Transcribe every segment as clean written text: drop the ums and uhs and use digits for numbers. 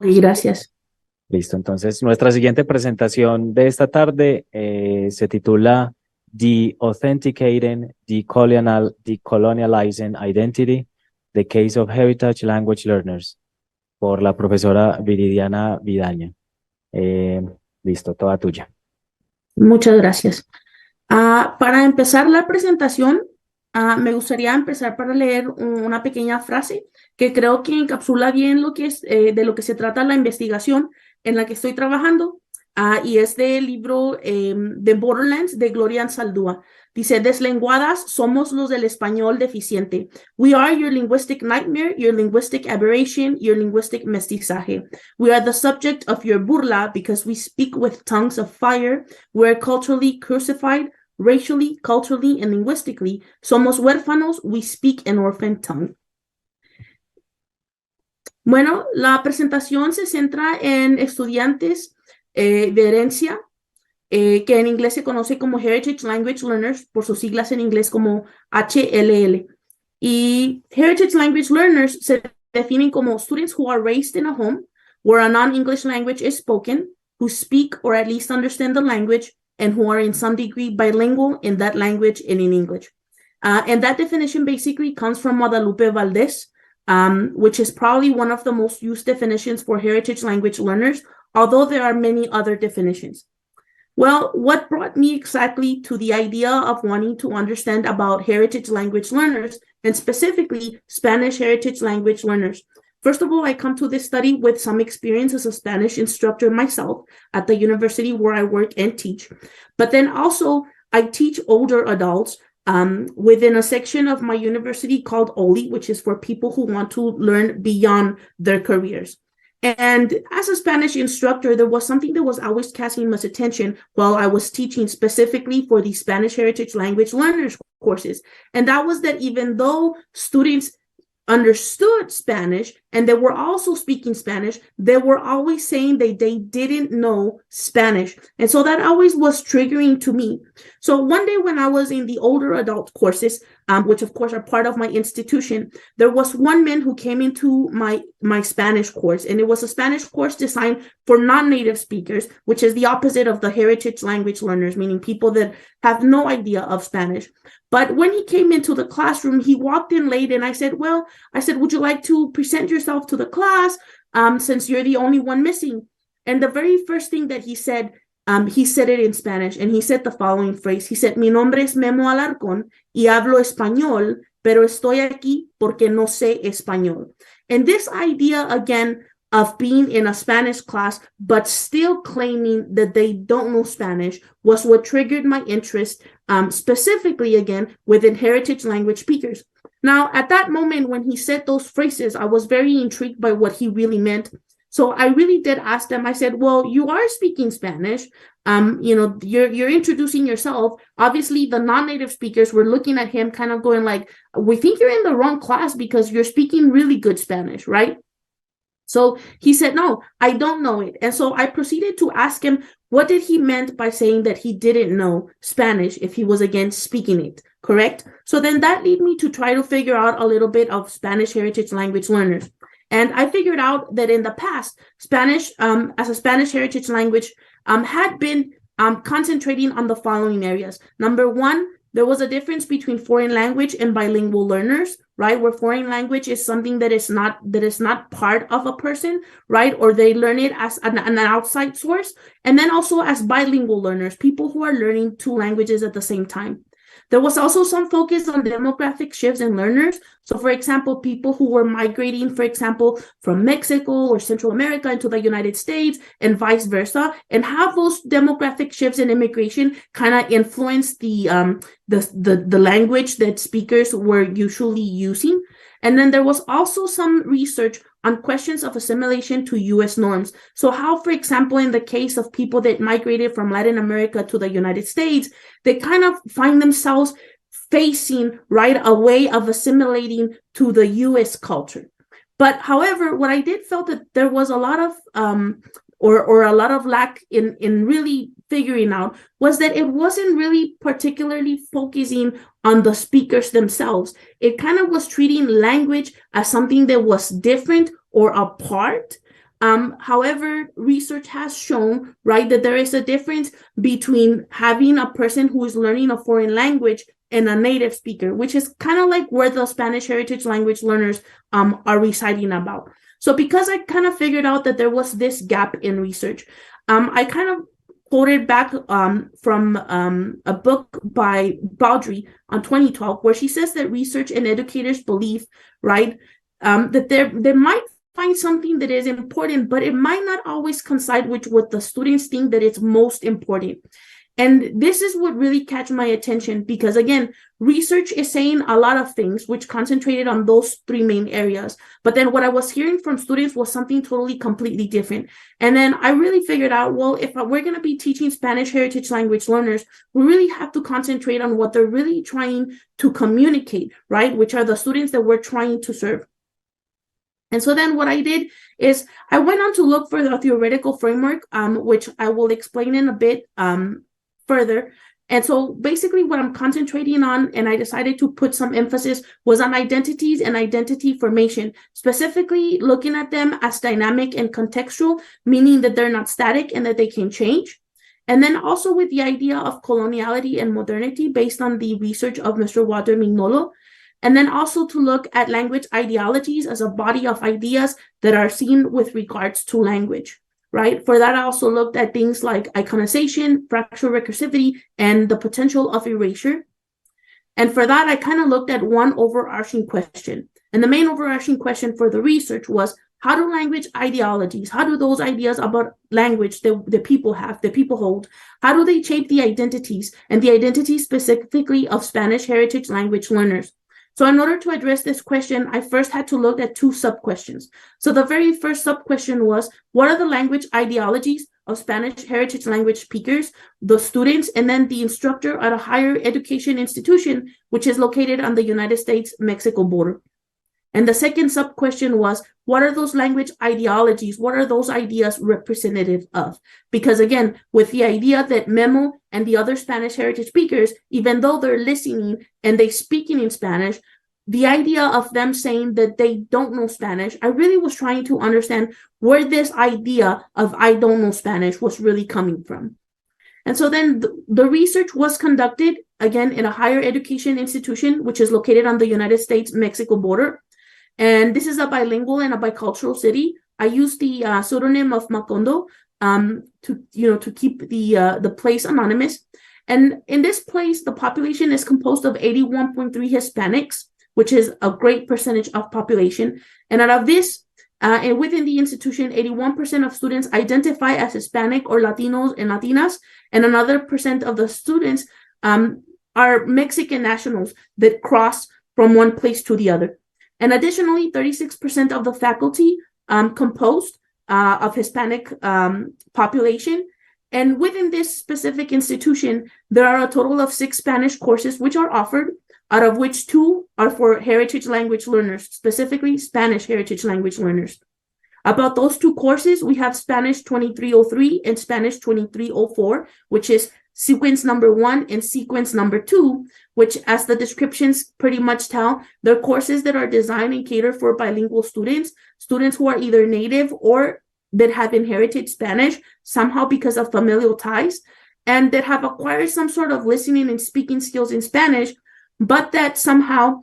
Y gracias. Listo, entonces nuestra siguiente presentación de esta tarde se titula Decolonializing Identity, The Case of Heritage Language Learners, por la profesora Viridiana Vidaña. Listo, toda tuya. Muchas gracias. Para empezar la presentación, me gustaría empezar para leer una pequeña frase que creo que encapsula bien lo que es, de lo que se trata la investigación en la que estoy trabajando, y es del libro The Borderlands de Gloria Anzaldúa. Dice: deslenguadas somos los del español deficiente. We are your linguistic nightmare, your linguistic aberration, your linguistic mestizaje. We are the subject of your burla because we speak with tongues of fire. We're culturally crucified, racially, culturally, and linguistically. Somos huérfanos, we speak an orphan tongue. Bueno, la presentación se centra en estudiantes de herencia, que en inglés se conoce como Heritage Language Learners, por sus siglas en inglés como HLL. Y Heritage Language Learners se definen como students who are raised in a home where a non-English language is spoken, who speak or at least understand the language, and who are in some degree bilingual in that language and in English. And that definition basically comes from Guadalupe Valdez, which is probably one of the most used definitions for heritage language learners, although there are many other definitions. Well, what brought me exactly to the idea of wanting to understand about heritage language learners, and specifically Spanish heritage language learners? First of all, I come to this study with some experience as a Spanish instructor myself at the university where I work and teach. But then also, I teach older adults within a section of my university called OLI, which is for people who want to learn beyond their careers. And as a Spanish instructor, there was something that was always catching much attention while I was teaching specifically for the Spanish heritage language learners courses. And that was that even though students understood Spanish and they were also speaking Spanish, they were always saying that they didn't know Spanish. And so that always was triggering to me. So one day when I was in the older adult courses, which of course are part of my institution, there was one man who came into my Spanish course, and it was a Spanish course designed for non-native speakers, which is the opposite of the heritage language learners, meaning people that have no idea of Spanish. But when he came into the classroom, he walked in late, and I said, would you like to present yourself to the class, since you're the only one missing? And the very first thing that he said it in Spanish, and he said the following phrase. He said, mi nombre es Memo Alarcón y hablo español, pero estoy aquí porque no sé español. And this idea, again, of being in a Spanish class, but still claiming that they don't know Spanish, was what triggered my interest, specifically, again, within heritage language speakers. Now, at that moment, when he said those phrases, I was very intrigued by what he really meant. So I really did ask them. I said, well, you are speaking Spanish. You're introducing yourself. Obviously, the non-native speakers were looking at him kind of going like, we think you're in the wrong class because you're speaking really good Spanish, right? So he said, no, I don't know it. And so I proceeded to ask him, what did he meant by saying that he didn't know Spanish if he was, again, speaking it, correct? So then that led me to try to figure out a little bit of Spanish heritage language learners. And I figured out that in the past, Spanish, as a Spanish heritage language, had been concentrating on the following areas. Number one, there was a difference between foreign language and bilingual learners, right? Where foreign language is something that is not part of a person, right? Or they learn it as an outside source. And then also as bilingual learners, people who are learning two languages at the same time. There was also some focus on demographic shifts in learners. So, for example, people who were migrating, for example, from Mexico or Central America into the United States and vice versa, and how those demographic shifts in immigration kind of influenced the language that speakers were usually using. And then there was also some research on questions of assimilation to U.S. norms. So how, for example, in the case of people that migrated from Latin America to the United States, they kind of find themselves facing, right, a way of assimilating to the U.S. culture. But however, what I did felt that there was a lot of or a lot of lack in really figuring out was that it wasn't really particularly focusing on the speakers themselves. It kind of was treating language as something that was different or apart However, research has shown, right, that there is a difference between having a person who is learning a foreign language and a native speaker, which is kind of like where the Spanish heritage language learners are reciting about. So because I kind of figured out that there was this gap in research, I kind of quoted back from a book by Baudry on 2012, where she says that research and educators believe, right, that they might find something that is important, but it might not always coincide with what the students think that it's most important. And this is what really catch my attention, because again, research is saying a lot of things which concentrated on those three main areas. But then what I was hearing from students was something totally completely different. And then I really figured out, well, if we're going to be teaching Spanish heritage language learners, we really have to concentrate on what they're really trying to communicate, right? Which are the students that we're trying to serve. And so then what I did is I went on to look for the theoretical framework, which I will explain in a bit further. And so basically what I'm concentrating on, and I decided to put some emphasis, was on identities and identity formation, specifically looking at them as dynamic and contextual, meaning that they're not static and that they can change. And then also with the idea of coloniality and modernity based on the research of Mr. Walter Mignolo. And then also to look at language ideologies as a body of ideas that are seen with regards to language, right? For that, I also looked at things like iconization, fractal recursivity, and the potential of erasure. And for that, I kind of looked at one overarching question. And the main overarching question for the research was, how do language ideologies, how do those ideas about language that people have, that people hold, how do they shape the identities, and the identities specifically of Spanish heritage language learners? So in order to address this question, I first had to look at two sub-questions. So the very first sub-question was, what are the language ideologies of Spanish heritage language speakers, the students, and then the instructor at a higher education institution, which is located on the United States-Mexico border? And the second sub-question was, what are those language ideologies? What are those ideas representative of? Because again, with the idea that Memo and the other Spanish heritage speakers, even though they're listening and they speaking in Spanish, the idea of them saying that they don't know Spanish, I really was trying to understand where this idea of I don't know Spanish was really coming from. And so then the research was conducted, again, in a higher education institution, which is located on the United States-Mexico border. And this is a bilingual and a bicultural city. I used the pseudonym of Macondo to keep the place anonymous. And in this place, the population is composed of 81.3 Hispanics, which is a great percentage of population. And out of this, and within the institution, 81% of students identify as Hispanic or Latinos and Latinas, and another percent of the students are Mexican nationals that cross from one place to the other. And additionally, 36% of the faculty composed of Hispanic population. And within this specific institution, there are a total of 6 Spanish courses which are offered, out of which 2 are for heritage language learners, specifically Spanish heritage language learners. About those 2 courses, we have Spanish 2303 and Spanish 2304, which is sequence number 1 and sequence number 2, which, as the descriptions pretty much tell, they're courses that are designed and catered for bilingual students who are either native or that have inherited Spanish somehow because of familial ties, and that have acquired some sort of listening and speaking skills in Spanish, but that somehow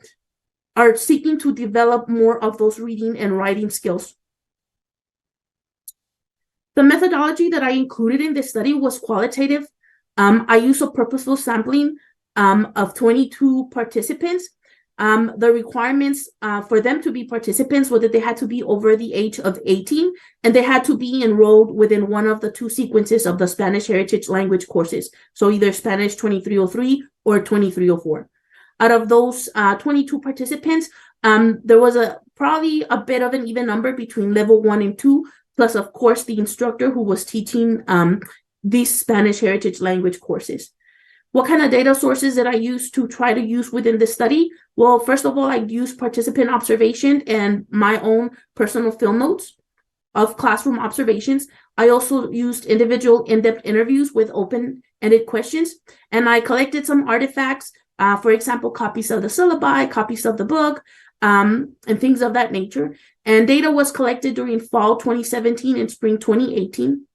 are seeking to develop more of those reading and writing skills. The methodology that I included in this study was qualitative. I used a purposeful sampling of 22 participants. The requirements for them to be participants were that they had to be over the age of 18, and they had to be enrolled within one of the 2 sequences of the Spanish heritage language courses. So either Spanish 2303 or 2304. Out of those 22 participants, there was probably a bit of an even number between level 1 and 2, plus of course the instructor who was teaching these Spanish heritage language courses. What kind of data sources did I use to try to use within the study? Well, first of all, I used participant observation and my own personal field notes of classroom observations. I also used individual in-depth interviews with open-ended questions, and I collected some artifacts, for example, copies of the syllabi, copies of the book, and things of that nature. And data was collected during fall 2017 and spring 2018.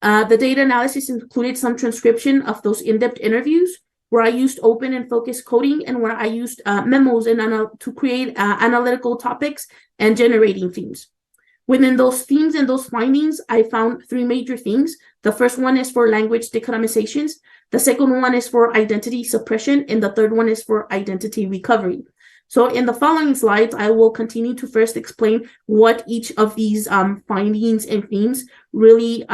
The data analysis included some transcription of those in-depth interviews where I used open and focused coding and where I used memos to create analytical topics and generating themes. Within those themes and those findings, I found three major themes. The first one is for language deconomizations. The second one is for identity suppression. And the third one is for identity recovery. So in the following slides, I will continue to first explain what each of these findings and themes really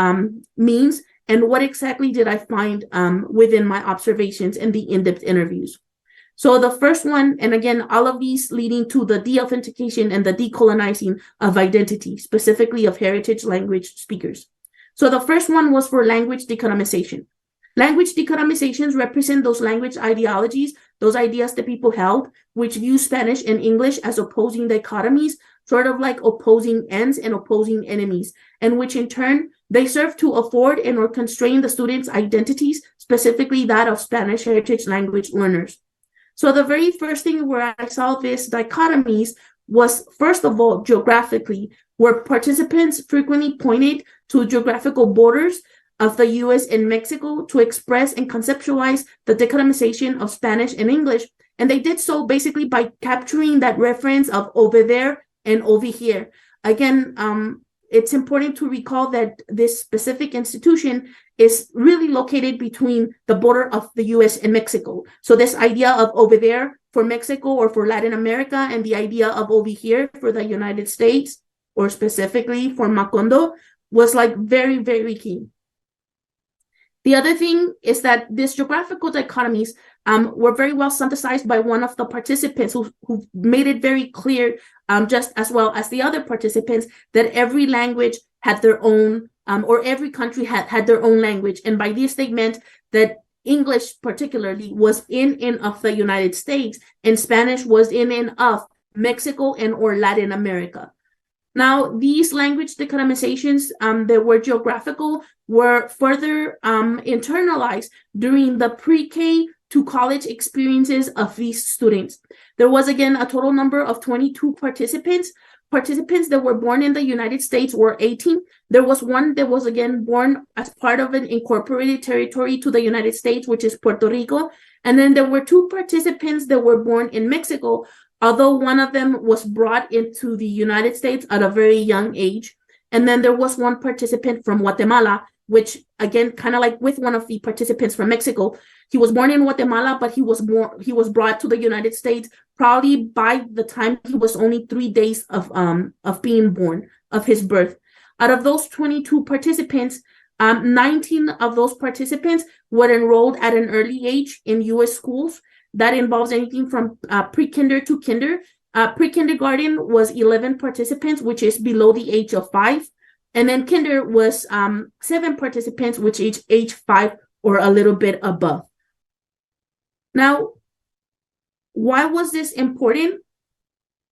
means and what exactly did I find within my observations and the in-depth interviews. So the first one, and again, all of these leading to the de-authentication and the decolonizing of identity, specifically of heritage language speakers. So the first one was for language decolonization. Language decolonizations represent those language ideologies, those ideas that people held, which view Spanish and English as opposing dichotomies, sort of like opposing ends and opposing enemies, and which in turn, they serve to afford and or constrain the students' identities, specifically that of Spanish heritage language learners. So the very first thing where I saw these dichotomies was, first of all, geographically, where participants frequently pointed to geographical borders of the US and Mexico to express and conceptualize the decolonization of Spanish and English. And they did so basically by capturing that reference of over there and over here. Again, it's important to recall that this specific institution is really located between the border of the US and Mexico. So this idea of over there for Mexico or for Latin America and the idea of over here for the United States or specifically for Macondo was like very, very key. The other thing is that these geographical dichotomies were very well synthesized by one of the participants who made it very clear, just as well as the other participants, that every language had their own, or every country had their own language. And by this, they meant that English particularly was in and of the United States, and Spanish was in and of Mexico and or Latin America. Now, these language decolonizations that were geographical were further internalized during the pre-K to college experiences of these students. There was, again, a total number of 22 participants. Participants that were born in the United States were 18. There was one that was, again, born as part of an incorporated territory to the United States, which is Puerto Rico. And then there were two participants that were born in Mexico, although one of them was brought into the United States at a very young age. And then there was one participant from Guatemala, which, again, kind of like with one of the participants from Mexico, he was born in Guatemala, but he was brought to the United States probably by the time he was only 3 days of being born, of his birth. Out of those 22 participants, 19 of those participants were enrolled at an early age in U.S. schools. That involves anything from pre-kinder to kinder. Pre-kindergarten was 11 participants, which is below the age of 5. And then kinder was 7 participants, which is age 5 or a little bit above. Now, why was this important?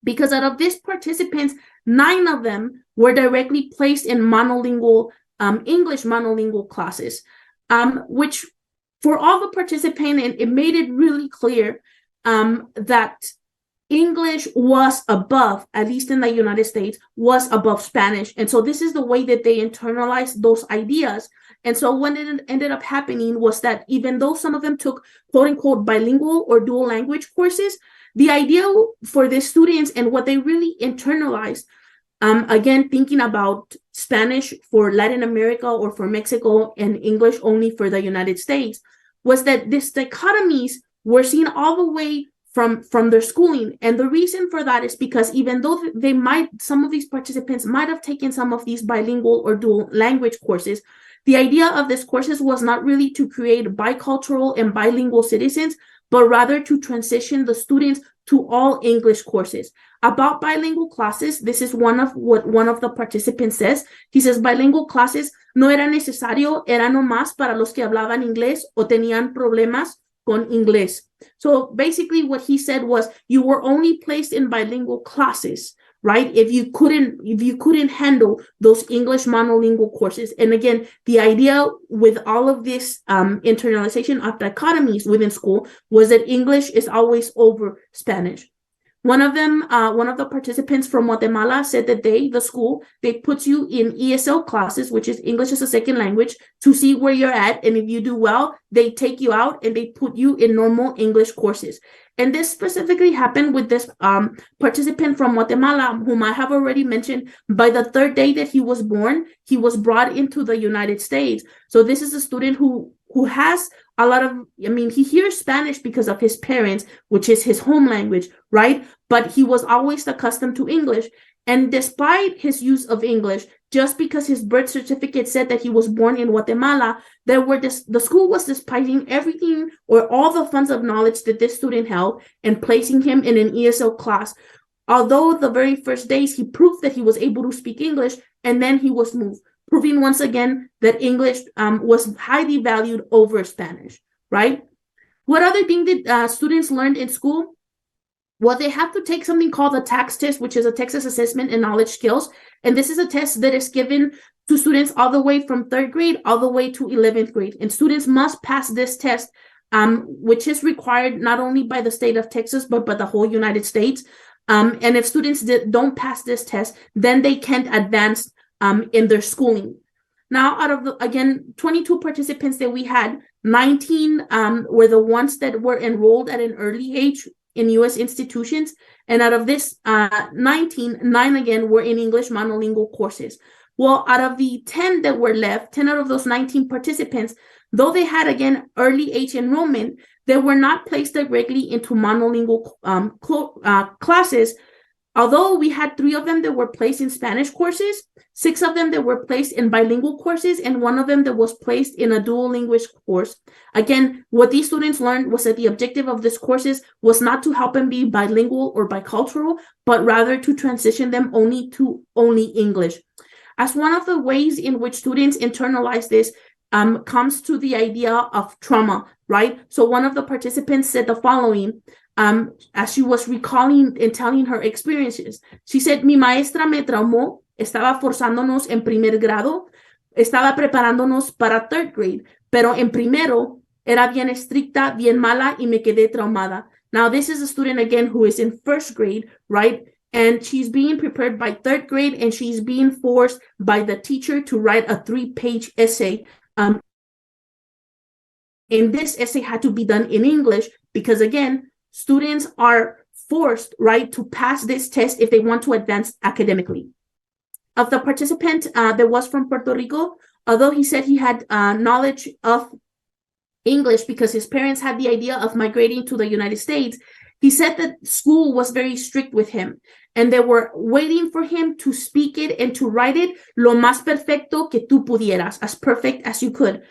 Because out of these participants, 9 of them were directly placed in monolingual, English monolingual classes, which for all the participants, it made it really clear that English was above, at least in the United States, was above Spanish. And so this is the way that they internalized those ideas. And so what ended up happening was that even though some of them took quote unquote bilingual or dual language courses, the idea for the students and what they really internalized, again, thinking about Spanish for Latin America or for Mexico and English only for the United States, was that these dichotomies were seen all the way from their schooling. And the reason for that is because even though some of these participants might have taken some of these bilingual or dual language courses, the idea of these courses was not really to create bicultural and bilingual citizens, but rather to transition the students to all English courses. About bilingual classes, this is what one of the participants says. He says, bilingual classes no era necesario, era nomás para los que hablaban inglés o tenían problemas con inglés. So basically what he said was you were only placed in bilingual classes, right? If you couldn't handle those English monolingual courses. And again, the idea with all of this internalization of dichotomies within school was that English is always over Spanish. One of the participants from Guatemala said that the school, they put you in ESL classes, which is English as a second language, to see where you're at. And if you do well, they take you out and they put you in normal English courses. And this specifically happened with this participant from Guatemala, whom I have already mentioned. By the third day that he was born, he was brought into the United States. So this is a student who has a lot of, he hears Spanish because of his parents, which is his home language, right? But he was always accustomed to English. And despite his use of English, just because his birth certificate said that he was born in Guatemala, the school was despising everything or all the funds of knowledge that this student held and placing him in an ESL class. Although the very first days he proved that he was able to speak English, and then he was moved, proving once again that English was highly valued over Spanish, right? What other thing did students learn in school? Well, they have to take something called the TAKS test, which is a Texas Assessment in Knowledge Skills. And this is a test that is given to students all the way from 3rd grade all the way to 11th grade. And students must pass this test, which is required not only by the state of Texas, but by the whole United States. And if students don't pass this test, then they can't advance in their schooling. Now, out of the, 22 participants that we had, 19 were the ones that were enrolled at an early age in U.S. institutions. And out of this 19, 9 again were in English monolingual courses. Well, out of the 10 that were left, 10 out of those 19 participants, though they had, again, early age enrollment, they were not placed directly into monolingual classes. Although we had 3 of them that were placed in Spanish courses, 6 of them that were placed in bilingual courses, and 1 of them that was placed in a dual language course. Again, what these students learned was that the objective of these courses was not to help them be bilingual or bicultural, but rather to transition them only English. As one of the ways in which students internalize this comes to the idea of trauma, right? So one of the participants said the following, as she was recalling and telling her experiences. She said, mi maestra me traumó, estaba forzándonos en primer grado, estaba preparándonos para 3rd grade, pero en primero era bien estricta, bien mala, y me quedé traumada. Now, this is a student, again, who is in 1st grade, right? And she's being prepared by 3rd grade, and she's being forced by the teacher to write a 3-page essay. And this essay had to be done in English because, again, students are forced, right, to pass this test if they want to advance academically. Of the participant that was from Puerto Rico, although he said he had knowledge of English because his parents had the idea of migrating to the United States, he said that school was very strict with him and they were waiting for him to speak it and to write it lo más perfecto que tú pudieras, as perfect as you could.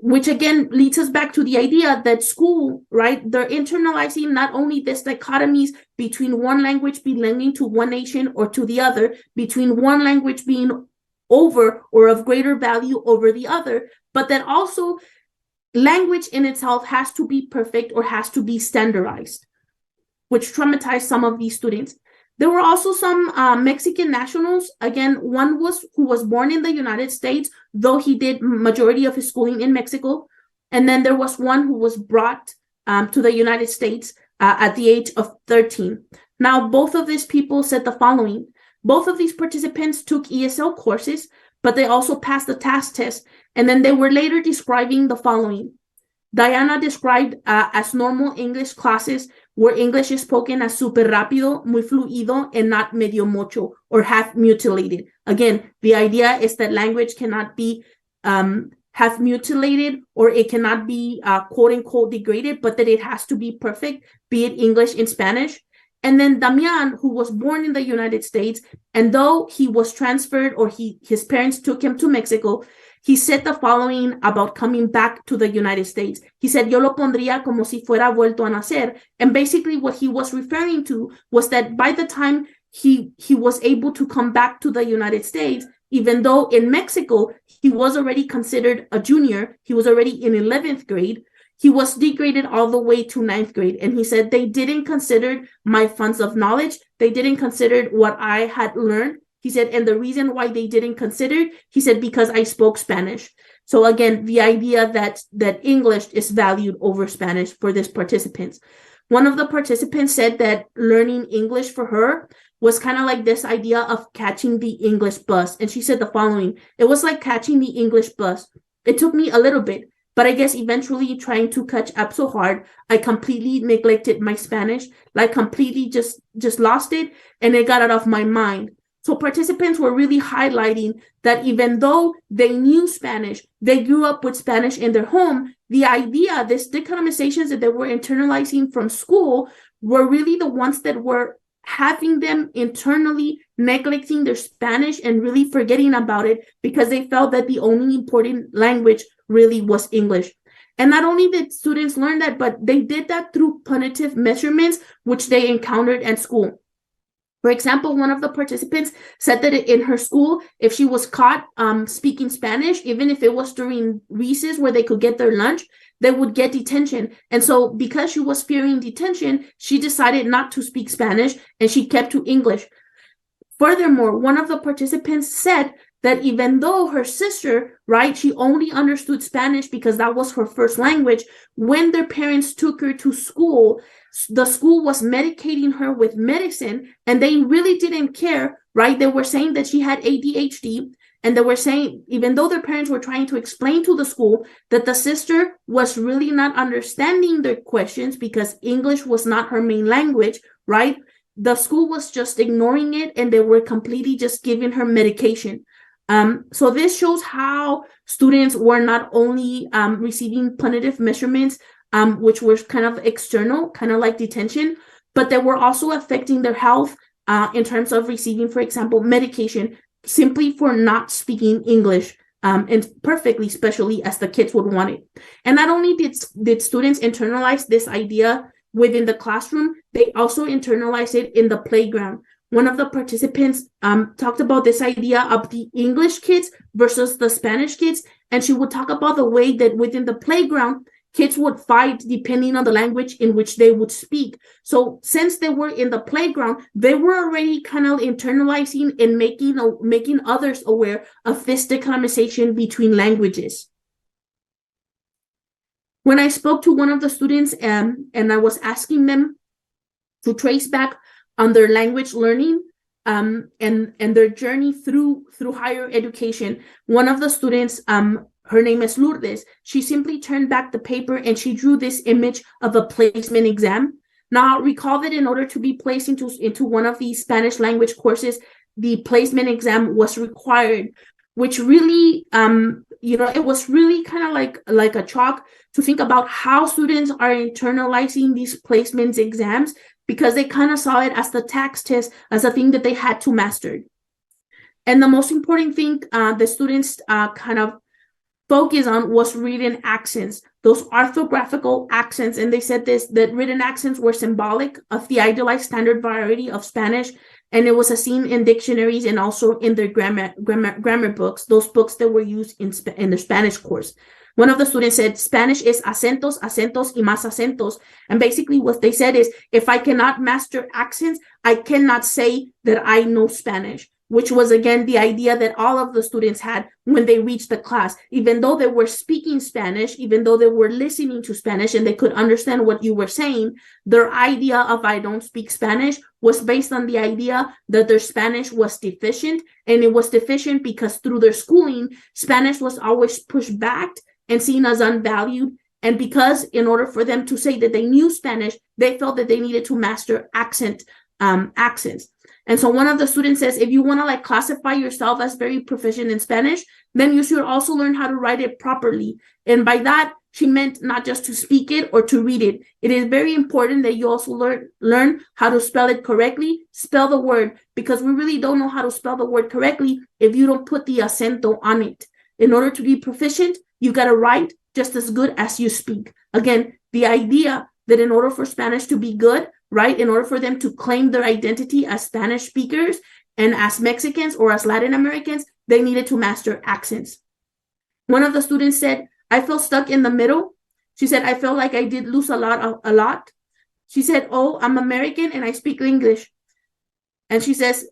Which again leads us back to the idea that school, right, they're internalizing not only this dichotomies between one language belonging to one nation or to the other, between one language being over or of greater value over the other, but that also language in itself has to be perfect or has to be standardized, which traumatized some of these students. There were also some Mexican nationals. Again, one who was born in the United States, though he did majority of his schooling in Mexico. And then there was one who was brought to the United States at the age of 13. Now, both of these people said the following. Both of these participants took ESL courses, but they also passed the TAKS test. And then they were later describing the following. Diana described as normal English classes where English is spoken as super rápido, muy fluido, and not medio mocho or half mutilated. Again, the idea is that language cannot be half mutilated or it cannot be quote unquote degraded, but that it has to be perfect, be it English and Spanish. And then Damian, who was born in the United States, and though he was transferred or his parents took him to Mexico, he said the following about coming back to the United States. He said, yo lo pondría como si fuera vuelto a nacer. And basically what he was referring to was that by the time he was able to come back to the United States, even though in Mexico, he was already considered a junior, he was already in 11th grade, he was degraded all the way to 9th grade. And he said, they didn't consider my funds of knowledge. They didn't consider what I had learned. He said, and the reason why they didn't consider, he said, because I spoke Spanish. So again, the idea that English is valued over Spanish for these participants. One of the participants said that learning English for her was kind of like this idea of catching the English bus. And she said the following: it was like catching the English bus. It took me a little bit, but I guess eventually trying to catch up so hard, I completely neglected my Spanish, like completely just lost it, and it got out of my mind. So participants were really highlighting that even though they knew Spanish, they grew up with Spanish in their home, the idea, this decolonizations that they were internalizing from school were really the ones that were having them internally neglecting their Spanish and really forgetting about it because they felt that the only important language really was English. And not only did students learn that, but they did that through punitive measurements, which they encountered at school. For example, one of the participants said that in her school, if she was caught speaking Spanish, even if it was during recess where they could get their lunch, they would get detention. And so because she was fearing detention, she decided not to speak Spanish and she kept to English. Furthermore, one of the participants said that even though her sister, right, she only understood Spanish because that was her first language, when their parents took her to school, the school was medicating her with medicine and they really didn't care, right? They were saying that she had ADHD, and they were saying, even though their parents were trying to explain to the school that the sister was really not understanding their questions because English was not her main language, right? The school was just ignoring it and they were completely just giving her medication. So this shows how students were not only receiving punitive measurements, which were kind of external, kind of like detention, but they were also affecting their health in terms of receiving, for example, medication simply for not speaking English and perfectly, especially as the kids would want it. And not only did students internalize this idea within the classroom, they also internalized it in the playground. One of the participants talked about this idea of the English kids versus the Spanish kids, and she would talk about the way that within the playground, kids would fight depending on the language in which they would speak. So since they were in the playground, they were already kind of internalizing and making others aware of this decolonization between languages. When I spoke to one of the students and I was asking them to trace back on their language learning and their journey through higher education, one of the students, her name is Lourdes, she simply turned back the paper and she drew this image of a placement exam. Now, recall that in order to be placed into one of these Spanish language courses, the placement exam was required, which really, it was really kind of like a shock to think about how students are internalizing these placements exams because they kind of saw it as the tax test, as a thing that they had to master. And the most important thing the students kind of focus on was written accents, those orthographical accents. And they said that written accents were symbolic of the idealized standard variety of Spanish. And it was seen in dictionaries and also in their grammar books, those books that were used in the Spanish course. One of the students said, Spanish is acentos, acentos, y más acentos. And basically what they said is, if I cannot master accents, I cannot say that I know Spanish, which was, again, the idea that all of the students had when they reached the class. Even though they were speaking Spanish, even though they were listening to Spanish and they could understand what you were saying, their idea of I don't speak Spanish was based on the idea that their Spanish was deficient. And it was deficient because through their schooling, Spanish was always pushed back and seen as unvalued. And because in order for them to say that they knew Spanish, they felt that they needed to master accents. And so one of the students says, if you want to classify yourself as very proficient in Spanish, then you should also learn how to write it properly. And by that, she meant not just to speak it or to read it. It is very important that you also learn how to spell it correctly, spell the word, because we really don't know how to spell the word correctly if you don't put the acento on it. In order to be proficient, you got to write just as good as you speak. Again, the idea that in order for Spanish to be good, right, in order for them to claim their identity as Spanish speakers and as Mexicans or as Latin Americans, they needed to master accents. One of the students said, I felt stuck in the middle. She said, I felt like I did lose a lot. She said, oh, I'm American and I speak English. And she says,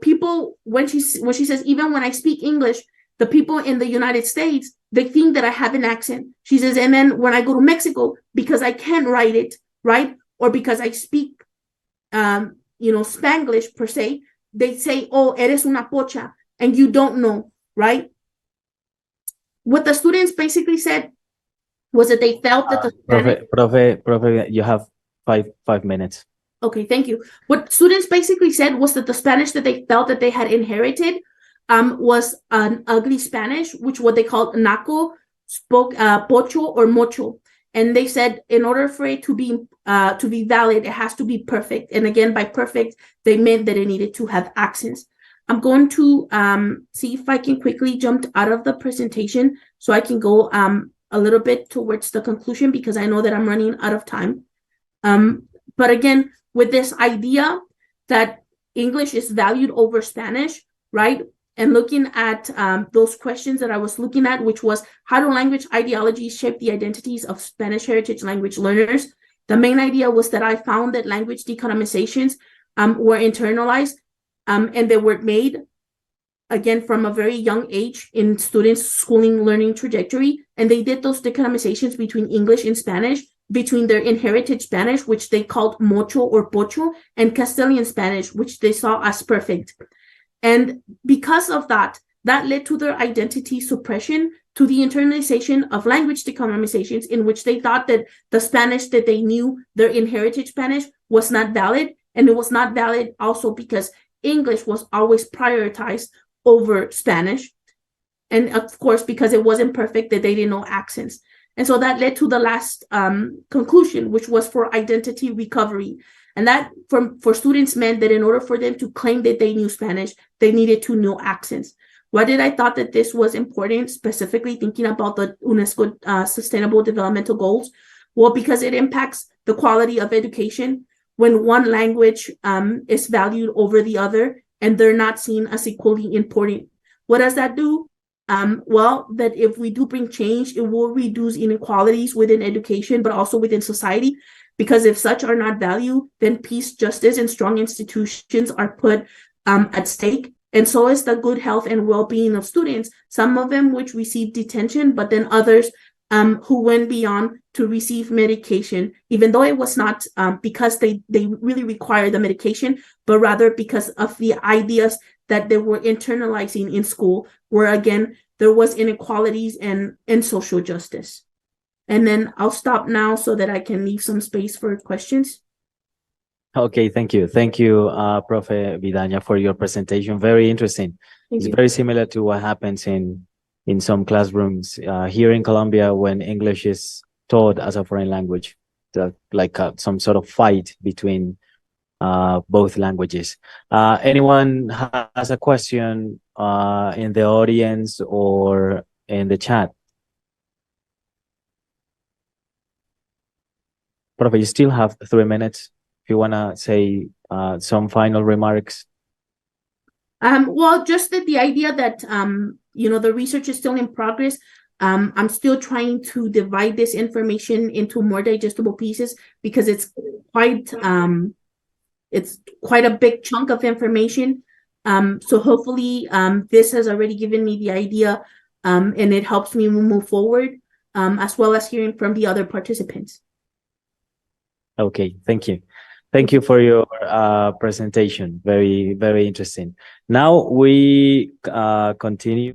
people, when she says, even when I speak English, the people in the United States, they think that I have an accent. She says, and then when I go to Mexico, because I can't write it, right? or because I speak, Spanglish per se, they say, oh, eres una pocha, and you don't know, right? What the students basically said was that they felt that the Spanish... Profe, you have five minutes. Okay, thank you. What students basically said was that the Spanish that they felt that they had inherited was an ugly Spanish, which what they called naco, spoke pocho or mocho. And they said in order for it to be valid, it has to be perfect. And again, by perfect, they meant that it needed to have accents. I'm going to see if I can quickly jump out of the presentation so I can go a little bit towards the conclusion, because I know that I'm running out of time. But again, with this idea that English is valued over Spanish, right? And looking at those questions that I was looking at, which was how do language ideologies shape the identities of Spanish heritage language learners? The main idea was that I found that language decolonizations were internalized and they were made, again, from a very young age in students' schooling learning trajectory. And they did those decolonizations between English and Spanish, between their inherited Spanish, which they called mocho or pocho, and Castilian Spanish, which they saw as perfect. And because of that led to their identity suppression, to the internalization of language decolonizations, in which they thought that the Spanish that they knew, their inherited Spanish, was not valid. And it was not valid also because English was always prioritized over Spanish. And of course, because it wasn't perfect, that they didn't know accents. And so that led to the last conclusion, which was for identity recovery. And that for students meant that in order for them to claim that they knew Spanish, they needed to know accents. Why did I thought that this was important, specifically thinking about the UNESCO Sustainable Developmental Goals? Well, because it impacts the quality of education when one language is valued over the other and they're not seen as equally important. What does that do? Well, that if we do bring change, it will reduce inequalities within education, but also within society. Because if such are not valued, then peace, justice, and strong institutions are put at stake. And so is the good health and well-being of students, some of them which receive detention, but then others who went beyond to receive medication, even though it was not because they really require the medication, but rather because of the ideas that they were internalizing in school, where again, there was inequalities and social justice. And then I'll stop now so that I can leave some space for questions. Okay, thank you. Thank you, Profe Vidaña, for your presentation. Very interesting. It's very similar to what happens in some classrooms here in Colombia when English is taught as a foreign language, like some sort of fight between both languages. Anyone has a question in the audience or in the chat? Profe, you still have 3 minutes if you want to say some final remarks. Well, just that the idea that, the research is still in progress. I'm still trying to divide this information into more digestible pieces because it's quite a big chunk of information. So hopefully this has already given me the idea and it helps me move forward, as well as hearing from the other participants. Okay, thank you. Thank you for your presentation. Very, very interesting. Now we continue.